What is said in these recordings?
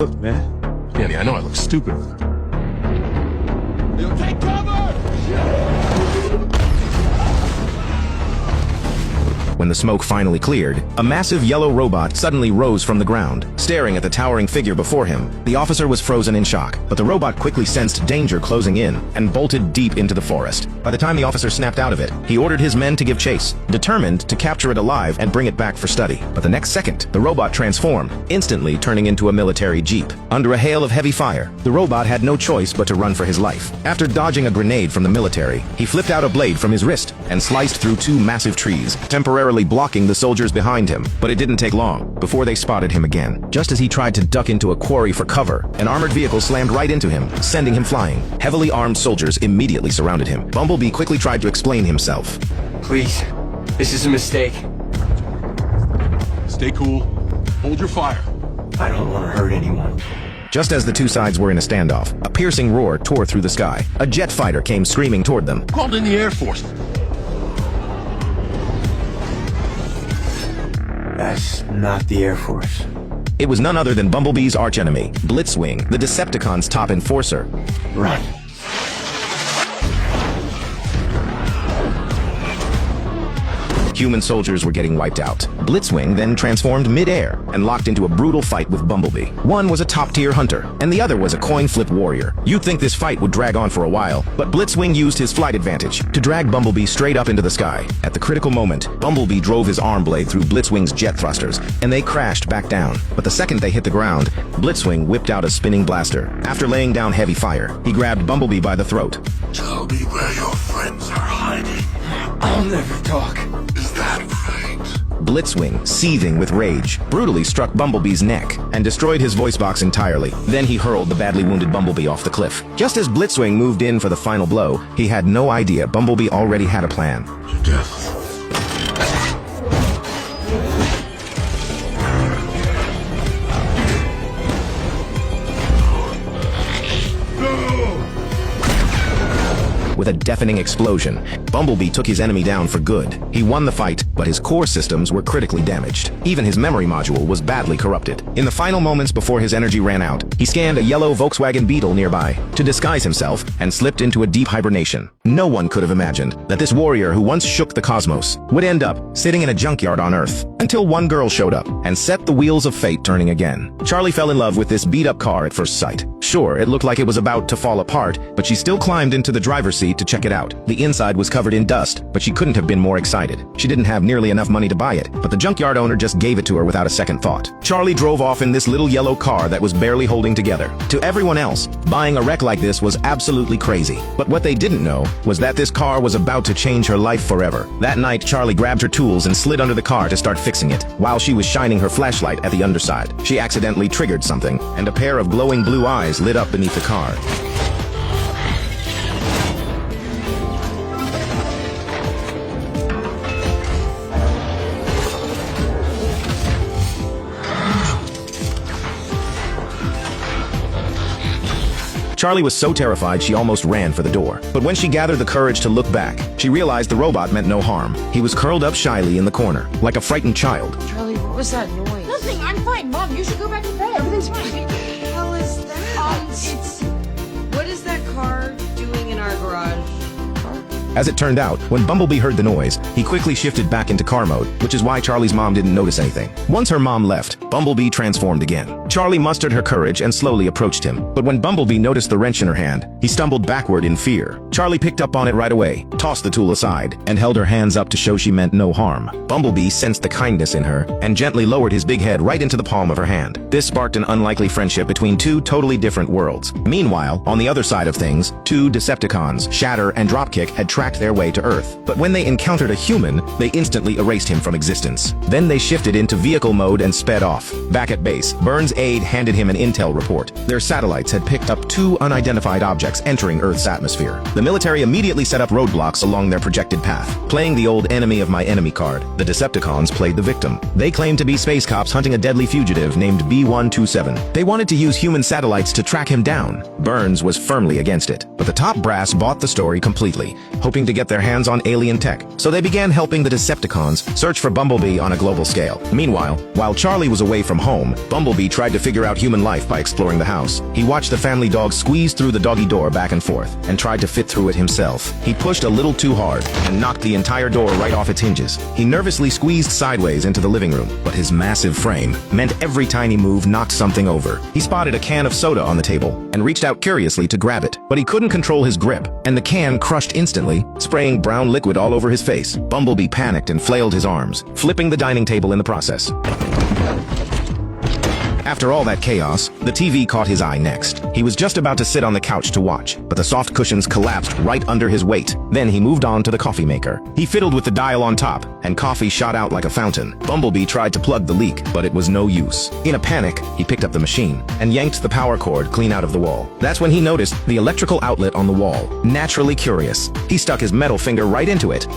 Look, man. Danny, I know I look stupid. You take cover! When the smoke finally cleared, a massive yellow robot suddenly rose from the ground, staring at the towering figure before him. The officer was frozen in shock, but the robot quickly sensed danger closing in and bolted deep into the forest. By the time the officer snapped out of it, he ordered his men to give chase, determined to capture it alive and bring it back for study. But the next second, the robot transformed, instantly turning into a military jeep. Under a hail of heavy fire, the robot had no choice but to run for his life. After dodging a grenade from the military, he flipped out a blade from his wrist and sliced through two massive trees, temporarily blocking the soldiers behind him. But it didn't take long before they spotted him again. Just as he tried to duck into a quarry for cover, an armored vehicle slammed right into him, sending him flying. Heavily armed soldiers immediately surrounded him. Bumblebee quickly tried to explain himself. Please, this is a mistake. Stay cool. Hold your fire. I don't want to hurt anyone. Just as the two sides were in a standoff, a piercing roar tore through the sky. A jet fighter came screaming toward them. Called in the Air Force. That's not the Air Force. It was none other than Bumblebee's archenemy, Blitzwing, the Decepticons' top enforcer. Run. Human soldiers were getting wiped out. Blitzwing then transformed mid-air and locked into a brutal fight with Bumblebee. One was a top-tier hunter, and the other was a coin-flip warrior. You'd think this fight would drag on for a while, but Blitzwing used his flight advantage to drag Bumblebee straight up into the sky. At the critical moment, Bumblebee drove his arm blade through Blitzwing's jet thrusters, and they crashed back down. But the second they hit the ground, Blitzwing whipped out a spinning blaster. After laying down heavy fire, he grabbed Bumblebee by the throat. Tell me where your friends are hiding. I'll never talk. Is that right? Blitzwing, seething with rage, brutally struck Bumblebee's neck and destroyed his voice box entirely. Then he hurled the badly wounded Bumblebee off the cliff. Just as Blitzwing moved in for the final blow, he had no idea Bumblebee already had a plan. To death. With a deafening explosion, Bumblebee took his enemy down for good. He won the fight, but his core systems were critically damaged. Even his memory module was badly corrupted. In the final moments before his energy ran out, he scanned a yellow Volkswagen Beetle nearby to disguise himself and slipped into a deep hibernation. No one could have imagined that this warrior who once shook the cosmos would end up sitting in a junkyard on Earth, until one girl showed up and set the wheels of fate turning again. Charlie fell in love with this beat-up car at first sight. Sure, it looked like it was about to fall apart, but she still climbed into the driver's seat to check it out. The inside was covered in dust, but she couldn't have been more excited. She didn't have nearly enough money to buy it, but the junkyard owner just gave it to her without a second thought. Charlie drove off in this little yellow car that was barely holding together. To everyone else, buying a wreck like this was absolutely crazy. But what they didn't know was that this car was about to change her life forever. That night, Charlie grabbed her tools and slid under the car to start fixing it. While she was shining her flashlight at the underside, she accidentally triggered something, and a pair of glowing blue eyes lit up beneath the car. Charlie was so terrified she almost ran for the door. But when she gathered the courage to look back, she realized the robot meant no harm. He was curled up shyly in the corner, like a frightened child. Charlie, what was that noise? Nothing, I'm fine. Mom, you should go back to bed. Everything's fine. What the hell is that? What is that car doing in our garage? As it turned out, when Bumblebee heard the noise, he quickly shifted back into car mode, which is why Charlie's mom didn't notice anything. Once her mom left, Bumblebee transformed again. Charlie mustered her courage and slowly approached him. But when Bumblebee noticed the wrench in her hand, he stumbled backward in fear. Charlie picked up on it right away, tossed the tool aside, and held her hands up to show she meant no harm. Bumblebee sensed the kindness in her and gently lowered his big head right into the palm of her hand. This sparked an unlikely friendship between two totally different worlds. Meanwhile, on the other side of things, two Decepticons, Shatter and Dropkick, had tracked their way to Earth. But when they encountered a human, they instantly erased him from existence. Then they shifted into vehicle mode and sped off. Back at base, Burns' aide handed him an intel report. Their satellites had picked up two unidentified objects entering Earth's atmosphere. The military immediately set up roadblocks along their projected path. Playing the old enemy of my enemy card, the Decepticons played the victim. They claimed to be space cops hunting a deadly fugitive named B-127. They wanted to use human satellites to track him down. Burns was firmly against it, but the top brass bought the story completely, hoping to get their hands on alien tech. So they began helping the Decepticons search for Bumblebee on a global scale. Meanwhile, while Charlie was away away from home, Bumblebee tried to figure out human life by exploring the house. He watched the family dog squeeze through the doggy door back and forth, and tried to fit through it himself. He pushed a little too hard, and knocked the entire door right off its hinges. He nervously squeezed sideways into the living room, but his massive frame meant every tiny move knocked something over. He spotted a can of soda on the table, and reached out curiously to grab it, but he couldn't control his grip, and the can crushed instantly, spraying brown liquid all over his face. Bumblebee panicked and flailed his arms, flipping the dining table in the process. After all that chaos, the TV caught his eye next. He was just about to sit on the couch to watch, but the soft cushions collapsed right under his weight. Then he moved on to the coffee maker. He fiddled with the dial on top, and coffee shot out like a fountain. Bumblebee tried to plug the leak, but it was no use. In a panic, he picked up the machine, and yanked the power cord clean out of the wall. That's when he noticed the electrical outlet on the wall. Naturally curious, he stuck his metal finger right into it.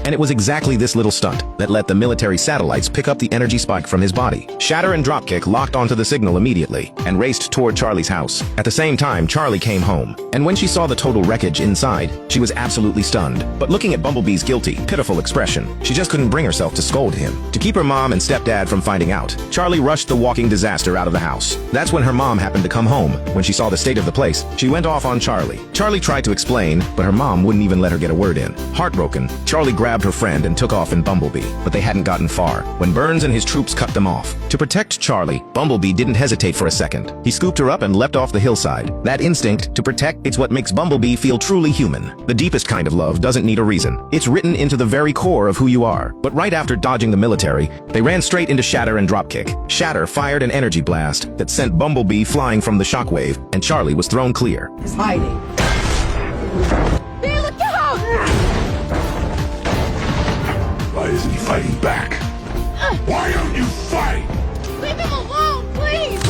And it was exactly this little stunt that let the military satellites pick up the energy spike from his body. Shatter and Dropkick locked onto the signal immediately and raced toward Charlie's house. At the same time, Charlie came home, and when she saw the total wreckage inside, she was absolutely stunned. But looking at Bumblebee's guilty, pitiful expression, she just couldn't bring herself to scold him. To keep her mom and stepdad from finding out, Charlie rushed the walking disaster out of the house. That's when her mom happened to come home. When she saw the state of the place, she went off on Charlie. Charlie tried to explain, but her mom wouldn't even let her get a word in. Heartbroken, Charlie grabbed her friend and took off in Bumblebee, but they hadn't gotten far when Burns and his troops cut them off. To protect Charlie, Bumblebee didn't hesitate for a second. He scooped her up and leapt off the hillside. That instinct to protect, it's what makes Bumblebee feel truly human. The deepest kind of love doesn't need a reason. It's written into the very core of who you are. But right after dodging the military, they ran straight into Shatter and Dropkick. Shatter fired an energy blast that sent Bumblebee flying from the shockwave, and Charlie was thrown clear. He's hiding. There, look out! Why isn't he fighting back? Why don't you fight? Leave him alone, please!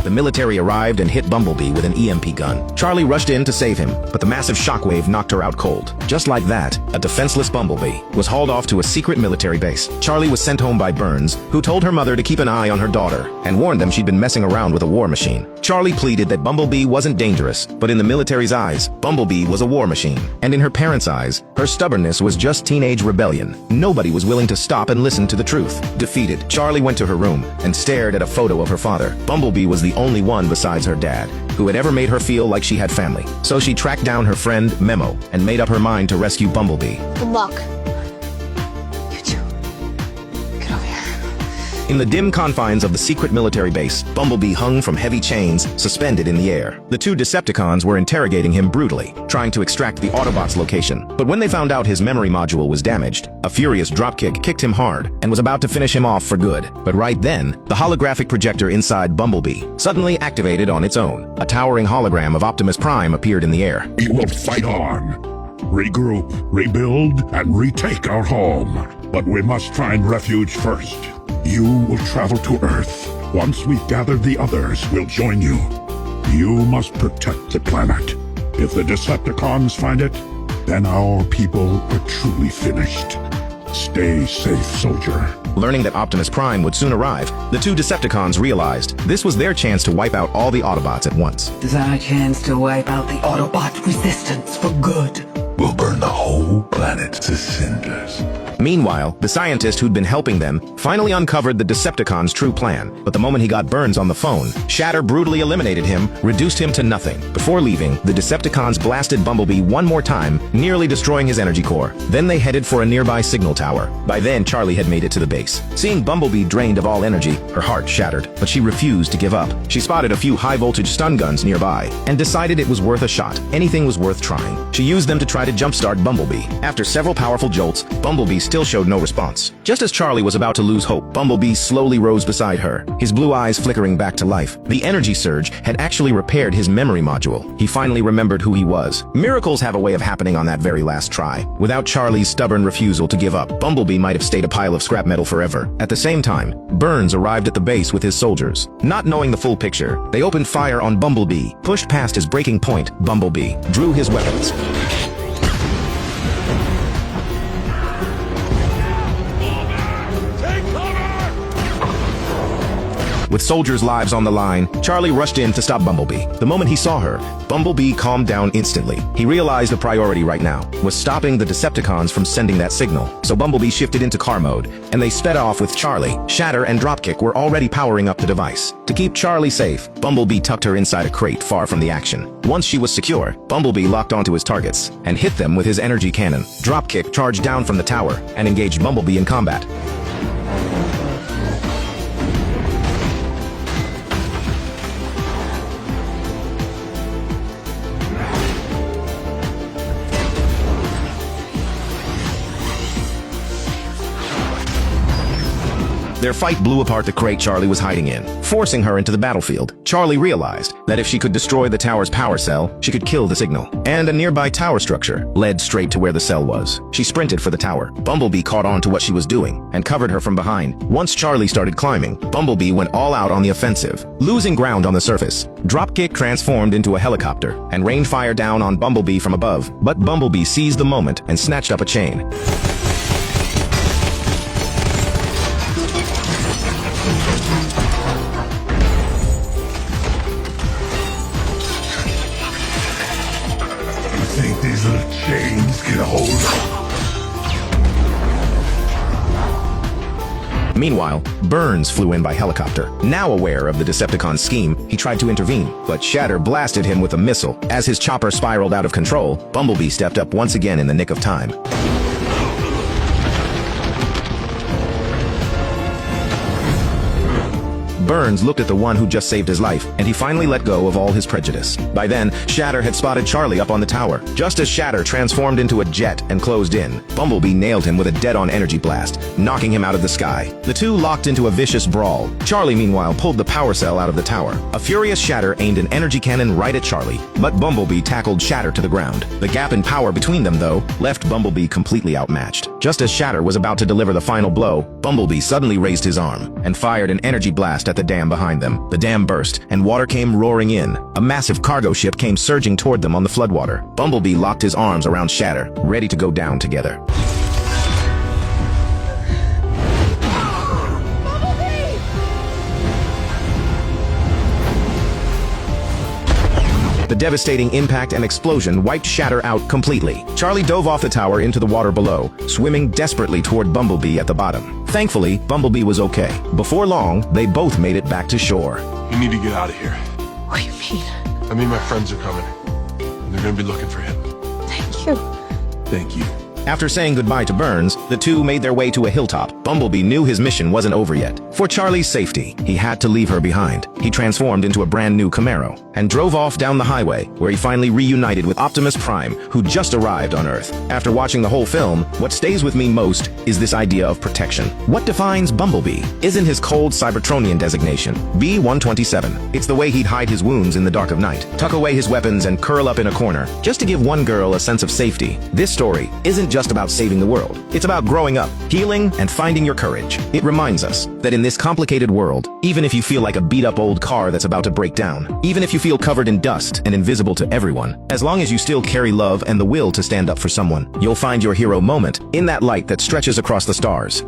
The military arrived and hit Bumblebee with an EMP gun. Charlie rushed in to save him, but the massive shockwave knocked her out cold. Just like that, a defenseless Bumblebee was hauled off to a secret military base. Charlie was sent home by Burns, who told her mother to keep an eye on her daughter, and warned them she'd been messing around with a war machine. Charlie pleaded that Bumblebee wasn't dangerous, but in the military's eyes, Bumblebee was a war machine. And in her parents' eyes, her stubbornness was just teenage rebellion. Nobody was willing to stop and listen to the truth. Defeated, Charlie went to her room and stared at a photo of her father. Bumblebee was the only one besides her dad who had ever made her feel like she had family. So she tracked down her friend, Memo, and made up her mind to rescue Bumblebee. Good luck. You two. Get over here. In the dim confines of the secret military base, Bumblebee hung from heavy chains, suspended in the air. The two Decepticons were interrogating him brutally, trying to extract the Autobot's location. But when they found out his memory module was damaged, a furious Dropkick kicked him hard and was about to finish him off for good. But right then, the holographic projector inside Bumblebee suddenly activated on its own. A towering hologram of Optimus Prime appeared in the air. We will fight on. Regroup, rebuild, and retake our home. But we must find refuge first. You will travel to Earth. Once we've gathered the others, we'll join you. You must protect the planet. If the Decepticons find it, then our people are truly finished. Stay safe, soldier. Learning that Optimus Prime would soon arrive, the two Decepticons realized this was their chance to wipe out all the Autobots at once. This is our chance to wipe out the Autobot resistance for good. We'll burn the whole planet to cinders. Meanwhile, the scientist who'd been helping them finally uncovered the Decepticons' true plan. But the moment he got Burns on the phone, Shatter brutally eliminated him, reduced him to nothing. Before leaving, the Decepticons blasted Bumblebee one more time, nearly destroying his energy core. Then they headed for a nearby signal tower. By then, Charlie had made it to the base. Seeing Bumblebee drained of all energy, her heart shattered, but she refused to give up. She spotted a few high-voltage stun guns nearby and decided it was worth a shot. Anything was worth trying. She used them to try to jumpstart Bumblebee. After several powerful jolts, Bumblebee still showed no response. Just as Charlie was about to lose hope, Bumblebee slowly rose beside her, his blue eyes flickering back to life. The energy surge had actually repaired his memory module. He finally remembered who he was. Miracles have a way of happening on that very last try. Without Charlie's stubborn refusal to give up, Bumblebee might have stayed a pile of scrap metal forever. At the same time, Burns arrived at the base with his soldiers. Not knowing the full picture, they opened fire on Bumblebee. Pushed past his breaking point, Bumblebee drew his weapons. With soldiers' lives on the line, Charlie rushed in to stop Bumblebee. The moment he saw her, Bumblebee calmed down instantly. He realized the priority right now was stopping the Decepticons from sending that signal. So Bumblebee shifted into car mode, and they sped off with Charlie. Shatter and Dropkick were already powering up the device. To keep Charlie safe, Bumblebee tucked her inside a crate far from the action. Once she was secure, Bumblebee locked onto his targets and hit them with his energy cannon. Dropkick charged down from the tower and engaged Bumblebee in combat. Their fight blew apart the crate Charlie was hiding in, forcing her into the battlefield. Charlie realized that if she could destroy the tower's power cell, she could kill the signal. And a nearby tower structure led straight to where the cell was. She sprinted for the tower. Bumblebee caught on to what she was doing and covered her from behind. Once Charlie started climbing, Bumblebee went all out on the offensive. Losing ground on the surface, Dropkick transformed into a helicopter and rained fire down on Bumblebee from above. But Bumblebee seized the moment and snatched up a chain. Think these little chains can hold? Meanwhile, Burns flew in by helicopter. Now aware of the Decepticon scheme, he tried to intervene, but Shatter blasted him with a missile. As his chopper spiraled out of control, Bumblebee stepped up once again in the nick of time. Burns looked at the one who just saved his life, and he finally let go of all his prejudice. By then, Shatter had spotted Charlie up on the tower. Just as Shatter transformed into a jet and closed in, Bumblebee nailed him with a dead-on energy blast, knocking him out of the sky. The two locked into a vicious brawl. Charlie, meanwhile, pulled the power cell out of the tower. A furious Shatter aimed an energy cannon right at Charlie, but Bumblebee tackled Shatter to the ground. The gap in power between them, though, left Bumblebee completely outmatched. Just as Shatter was about to deliver the final blow, Bumblebee suddenly raised his arm and fired an energy blast at the dam behind them. The dam burst, and water came roaring in. A massive cargo ship came surging toward them on the floodwater. Bumblebee locked his arms around Shatter, ready to go down together. The devastating impact and explosion wiped Shatter out completely. Charlie dove off the tower into the water below, swimming desperately toward Bumblebee at the bottom. Thankfully, Bumblebee was okay. Before long, they both made it back to shore. You need to get out of here. What do you mean? I mean, my friends are coming. And they're gonna be looking for him. Thank you. Thank you. After saying goodbye to Burns, the two made their way to a hilltop. Bumblebee knew his mission wasn't over yet. For Charlie's safety, he had to leave her behind. He transformed into a brand new Camaro and drove off down the highway, where he finally reunited with Optimus Prime, who just arrived on Earth. After watching the whole film, what stays with me most is this idea of protection. What defines Bumblebee isn't his cold Cybertronian designation, B-127. It's the way he'd hide his wounds in the dark of night, tuck away his weapons and curl up in a corner, just to give one girl a sense of safety. This story isn't just about saving the world. It's about growing up, healing, and finding your courage. It reminds us that in this complicated world, even if you feel like a beat-up old car that's about to break down, even if you feel covered in dust and invisible to everyone, as long as you still carry love and the will to stand up for someone, you'll find your hero moment in that light that stretches across the stars.